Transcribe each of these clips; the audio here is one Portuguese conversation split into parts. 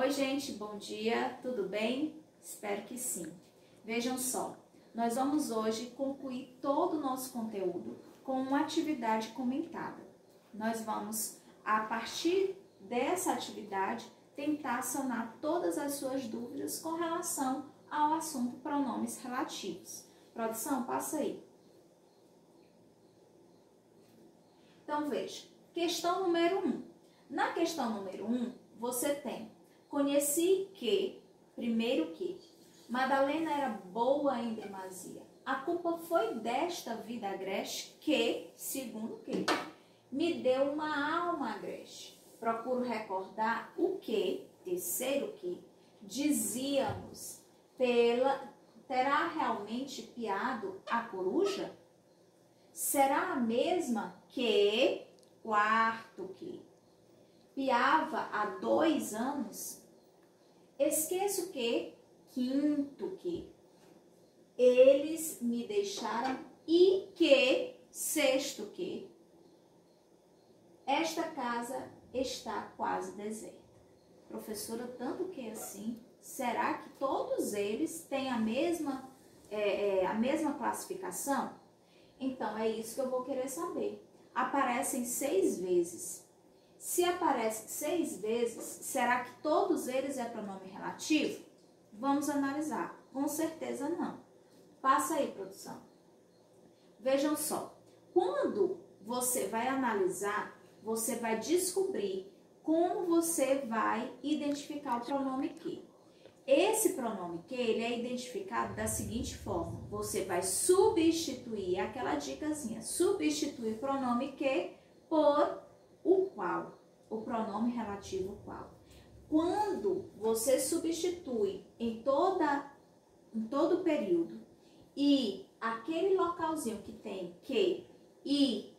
Oi, gente, bom dia, tudo bem? Espero que sim. Vejam só, nós vamos hoje concluir todo o nosso conteúdo com uma atividade comentada. Nós vamos, a partir dessa atividade, tentar sanar todas as suas dúvidas com relação ao assunto pronomes relativos. Produção, passa aí. Então, veja, questão número 1. Na questão número 1, você tem: conheci que, primeiro que, Madalena era boa em demasia. A culpa foi desta vida agreste que, segundo que, me deu uma alma agreste. Procuro recordar o que, terceiro que, dizíamos, terá realmente piado a coruja? Será a mesma que, quarto que, piava há 2 anos? Esqueço que, quinto que, eles me deixaram e que, sexto que, esta casa está quase deserta. Professora, tanto que assim, será que todos eles têm a mesma classificação? Então, é isso que eu vou querer saber. Aparecem 6 vezes. Se aparece 6 vezes, será que todos eles é pronome relativo? Vamos analisar. Com certeza não. Passa aí, produção. Vejam só. Quando você vai analisar, você vai descobrir como você vai identificar o pronome que. Esse pronome que, ele é identificado da seguinte forma: você vai substituir, aquela dicasinha, substituir o pronome que por o qual, o pronome relativo qual. Quando você substitui em todo o período e aquele localzinho que tem que e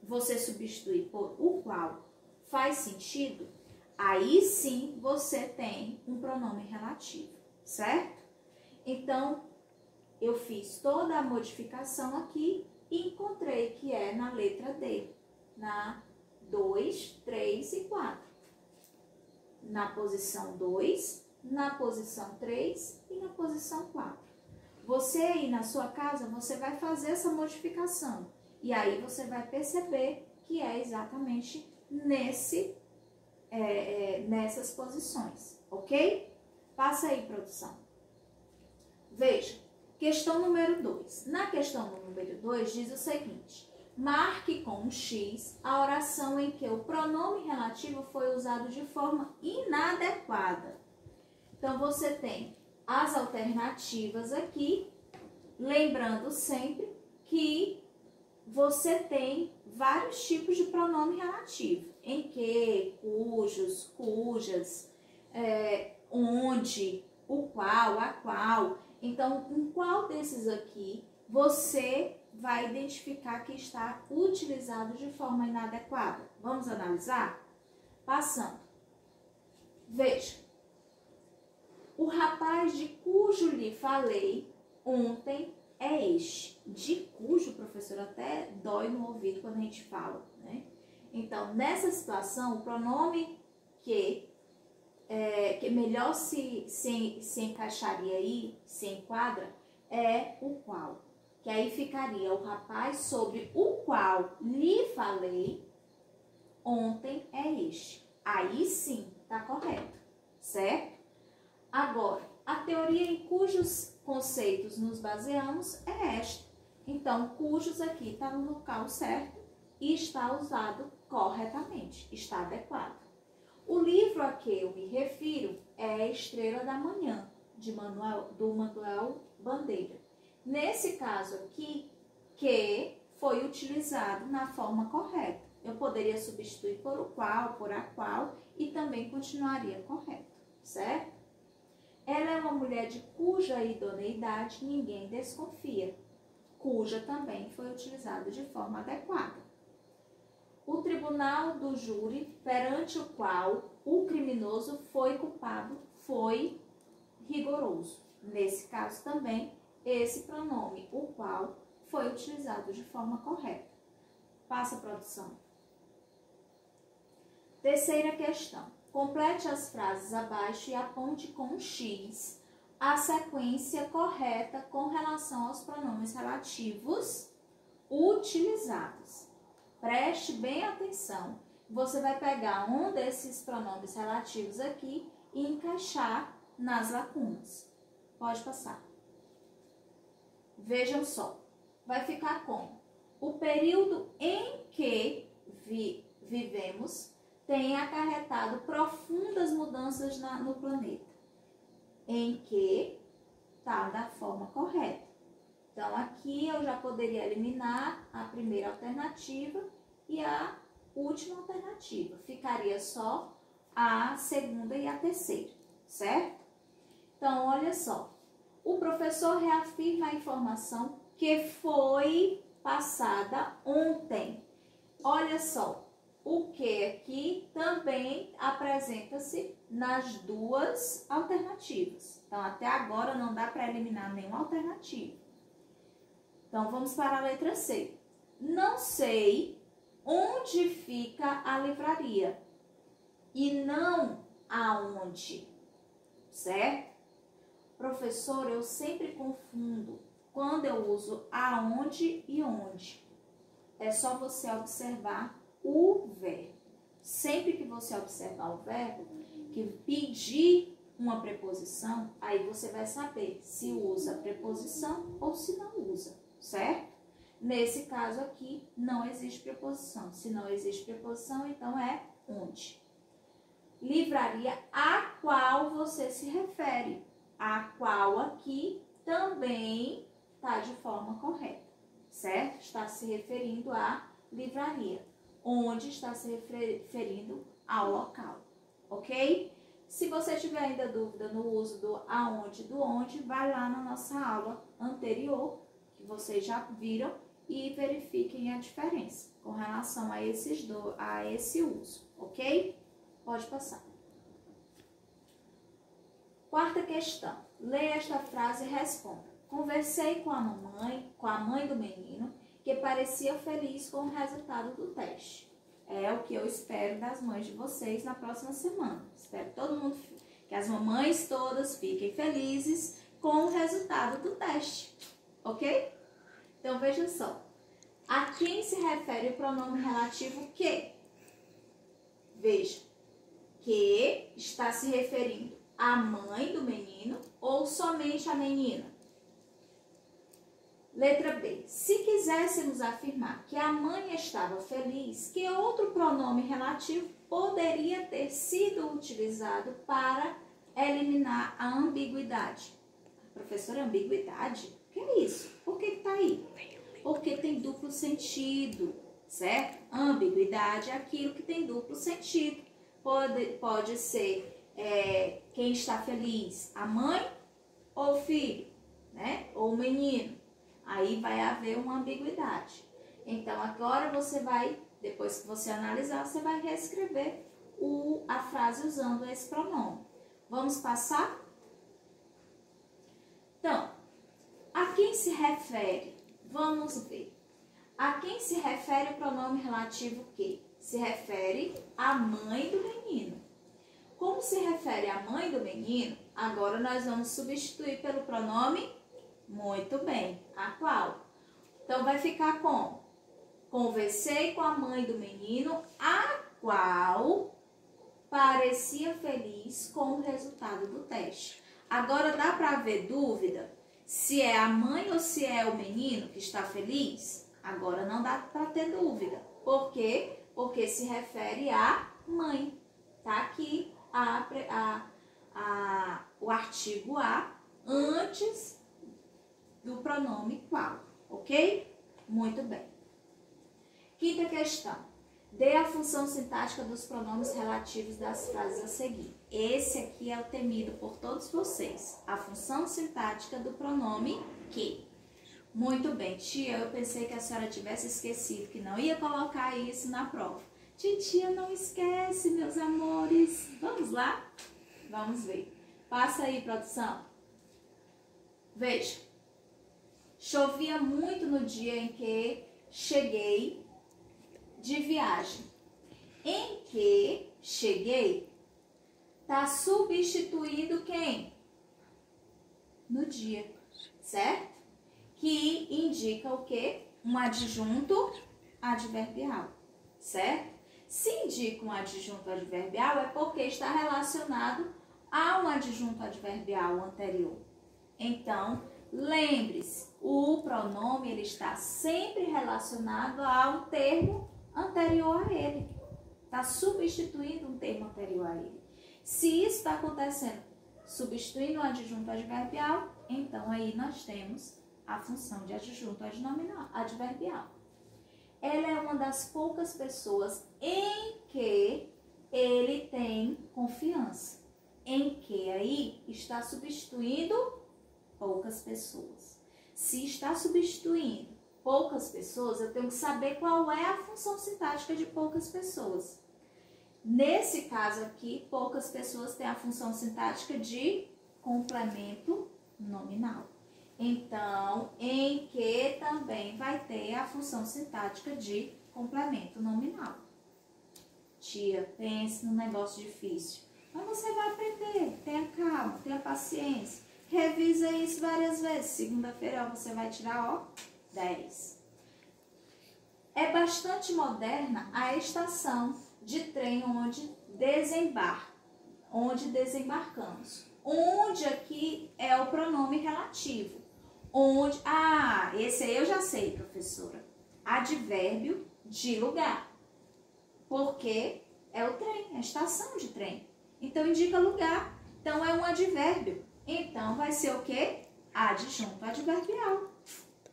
você substitui por o qual faz sentido, aí sim você tem um pronome relativo, certo? Então, eu fiz toda a modificação aqui e encontrei que é na letra D, na 2, 3 e 4. Na posição 2, na posição 3 e na posição 4. Você aí na sua casa, você vai fazer essa modificação. E aí você vai perceber que é exatamente nessas posições, ok? Passa aí, produção. Veja, questão número 2. Na questão número 2 diz o seguinte: marque com um X a oração em que o pronome relativo foi usado de forma inadequada. Então, você tem as alternativas aqui, lembrando sempre que você tem vários tipos de pronome relativo, em que, cujos, cujas, onde, o qual, a qual. Então, em qual desses aqui você vai identificar que está utilizado de forma inadequada? Vamos analisar? Passando. Veja. O rapaz de cujo lhe falei ontem é este. De cujo, professor, até dói no ouvido quando a gente fala, né? Então, nessa situação, o pronome que melhor se encaixaria aí, se enquadra, é o qual. Que aí ficaria o rapaz sobre o qual lhe falei ontem é este. Aí sim, tá correto, certo? Agora, a teoria em cujos conceitos nos baseamos é esta. Então, cujos aqui está no local certo e está usado corretamente, está adequado. O livro a que eu me refiro é Estrela da Manhã, do Manuel Bandeira. Nesse caso aqui, que foi utilizado na forma correta. Eu poderia substituir por o qual, por a qual e também continuaria correto, certo? Ela é uma mulher de cuja idoneidade ninguém desconfia. Cuja também foi utilizado de forma adequada. O tribunal do júri perante o qual o criminoso foi culpado foi rigoroso. Nesse caso também, esse pronome, o qual, foi utilizado de forma correta. Passa a produção. Terceira questão. Complete as frases abaixo e aponte com um X a sequência correta com relação aos pronomes relativos utilizados. Preste bem atenção. Você vai pegar um desses pronomes relativos aqui e encaixar nas lacunas. Pode passar. Vejam só. Vai ficar como? O período em que vivemos tem acarretado profundas mudanças no planeta. Em que está da forma correta. Então, aqui eu já poderia eliminar a primeira alternativa e a última alternativa. Ficaria só a segunda e a terceira, certo? Então, olha só. O professor reafirma a informação que foi passada ontem. Olha só, o que aqui também apresenta-se nas duas alternativas. Então, até agora não dá para eliminar nenhuma alternativa. Então, vamos para a letra C. Não sei onde fica a livraria e não aonde, certo? Professor, eu sempre confundo quando eu uso aonde e onde. É só você observar o verbo. Sempre que você observar o verbo, que pedir uma preposição, aí você vai saber se usa preposição ou se não usa, certo? Nesse caso aqui, não existe preposição. Se não existe preposição, então é onde. Livraria a qual você se refere. A qual aqui também está de forma correta, certo? Está se referindo à livraria. Onde está se referindo ao local, ok? Se você tiver ainda dúvida no uso do aonde e do onde, vai lá na nossa aula anterior, que vocês já viram, e verifiquem a diferença com relação a esse uso, ok? Pode passar. Quarta questão. Leia esta frase e responda. Conversei com a mãe do menino, que parecia feliz com o resultado do teste. É o que eu espero das mães de vocês na próxima semana. Espero que as mamães todas fiquem felizes com o resultado do teste, ok? Então, veja só. A quem se refere o pronome relativo que? Veja. Que está se referindo à mãe do menino ou somente à menina? Letra B. Se quiséssemos afirmar que a mãe estava feliz, que outro pronome relativo poderia ter sido utilizado para eliminar a ambiguidade? Professora, ambiguidade? O que é isso? Por que está aí? Porque tem duplo sentido, certo? Ambiguidade é aquilo que tem duplo sentido. Pode ser quem está feliz, a mãe ou o filho, né? Ou o menino. Aí vai haver uma ambiguidade. Então, agora você vai, depois que você analisar, você vai reescrever a frase usando esse pronome. Vamos passar? Então, a quem se refere? Vamos ver. A quem se refere o pronome relativo que? Se refere à mãe do menino. Como se refere à mãe do menino, agora nós vamos substituir pelo pronome muito bem. A qual? Então, vai ficar como? Conversei com a mãe do menino, a qual parecia feliz com o resultado do teste. Agora, dá para haver dúvida se é a mãe ou se é o menino que está feliz? Agora não dá para ter dúvida. Por quê? Porque se refere à mãe. Tá aqui o artigo a antes do pronome qual, ok? Muito bem. Quinta questão. Dê a função sintática dos pronomes relativos das frases a seguir. Esse aqui é o temido por todos vocês. A função sintática do pronome que. Muito bem, tia, eu pensei que a senhora tivesse esquecido, que não ia colocar isso na prova. Titia, não esquece, meus amores. Vamos lá? Vamos ver. Passa aí, produção. Veja. Chovia muito no dia em que cheguei de viagem. Em que cheguei, Está substituindo quem? No dia, certo? Que indica o quê? Um adjunto adverbial, certo? Se indica um adjunto adverbial é porque está relacionado a um adjunto adverbial anterior. Então, lembre-se, o pronome ele está sempre relacionado a um termo anterior a ele. Está substituindo um termo anterior a ele. Se isso está acontecendo substituindo um adjunto adverbial, então aí nós temos a função de adjunto adverbial. Ela é uma das poucas pessoas em que ele tem confiança. Em que aí está substituindo poucas pessoas. Se está substituindo poucas pessoas, eu tenho que saber qual é a função sintática de poucas pessoas. Nesse caso aqui, poucas pessoas têm a função sintática de complemento nominal. Então, em que também vai ter a função sintática de complemento nominal. Tia, pense num negócio difícil. Mas você vai aprender. Tenha calma, tenha paciência. Revisa isso várias vezes. Segunda-feira você vai tirar, ó, 10. É bastante moderna a estação de trem onde desembarcamos. Onde aqui é o pronome relativo. Onde, esse aí eu já sei, professora. Advérbio de lugar. Porque é o trem, a estação de trem. Então, indica lugar. Então, é um advérbio. Então, vai ser o quê? Adjunto adverbial.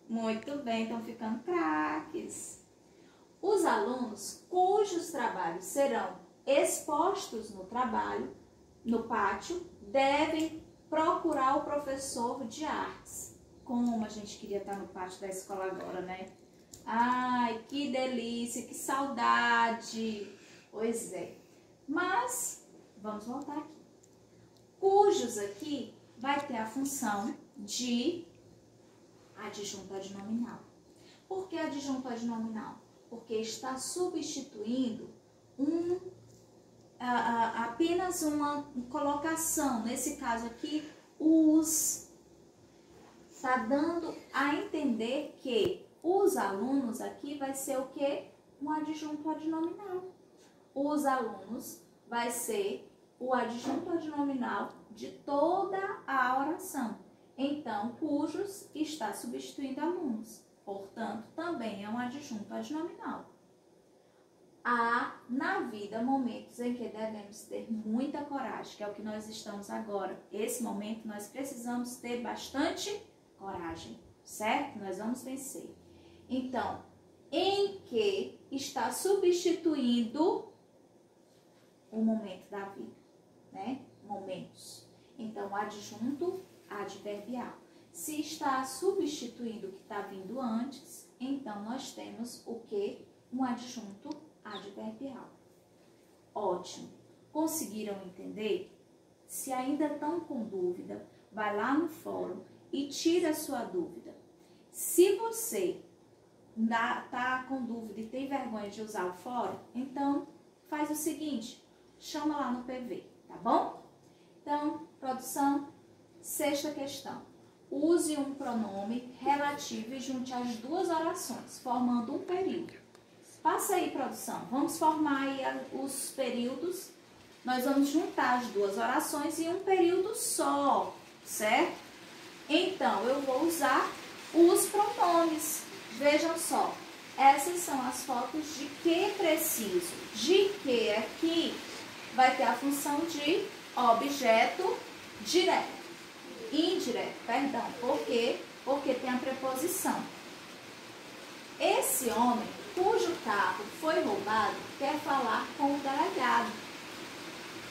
Muito bem, estão ficando craques. Os alunos cujos trabalhos serão expostos no pátio, devem procurar o professor de artes. Como a gente queria estar no pátio da escola agora, né? Ai, que delícia, que saudade. Pois é. Mas, vamos voltar aqui. Cujos aqui vai ter a função de adjunto adnominal. Por que adjunto adnominal? Porque está substituindo apenas uma colocação. Nesse caso aqui, os. Está dando a entender que os alunos aqui vai ser o quê? Um adjunto adnominal. Os alunos vai ser o adjunto adnominal de toda a oração. Então, cujos está substituindo alunos. Portanto, também é um adjunto adnominal. Há na vida momentos em que devemos ter muita coragem, que é o que nós estamos agora. Esse momento nós precisamos ter bastante coragem, certo? Nós vamos vencer. Então, em que está substituindo o momento da vida, né? Momentos. Então, adjunto adverbial. Se está substituindo o que está vindo antes, então nós temos o que? Um adjunto adverbial. Ótimo. Conseguiram entender? Se ainda estão com dúvida, vai lá no fórum e tira a sua dúvida. Se você está com dúvida e tem vergonha de usar o fórum, então faz o seguinte, chama lá no PV, tá bom? Então, produção, sexta questão. Use um pronome relativo e junte as duas orações, formando um período. Passa aí, produção. Vamos formar aí os períodos. Nós vamos juntar as duas orações em um período só, certo? Então, eu vou usar os pronomes. Vejam só. Essas são as fotos de que preciso. De que aqui vai ter a função de objeto direto. Indireto, perdão. Por quê? Porque tem a preposição. Esse homem, cujo carro foi roubado, quer falar com o delegado.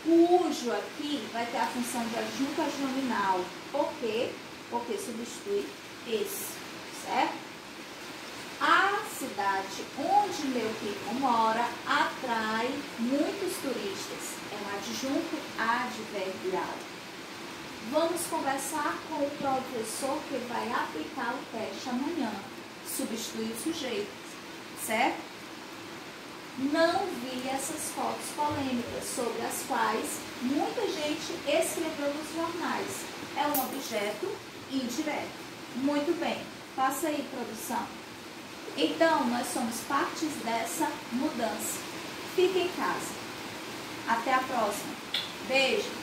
Cujo aqui vai ter a função de adjunto adnominal. Por quê? Porque substitui esse, certo? A cidade onde meu primo mora atrai muitos turistas. É um adjunto adverbial. Vamos conversar com o professor que vai aplicar o teste amanhã. Substitui o sujeito, certo? Não vi essas fotos polêmicas sobre as quais muita gente escreveu nos jornais. É um objeto indireto. Muito bem, passa aí, produção. Então, nós somos partes dessa mudança. Fique em casa. Até a próxima. Beijo.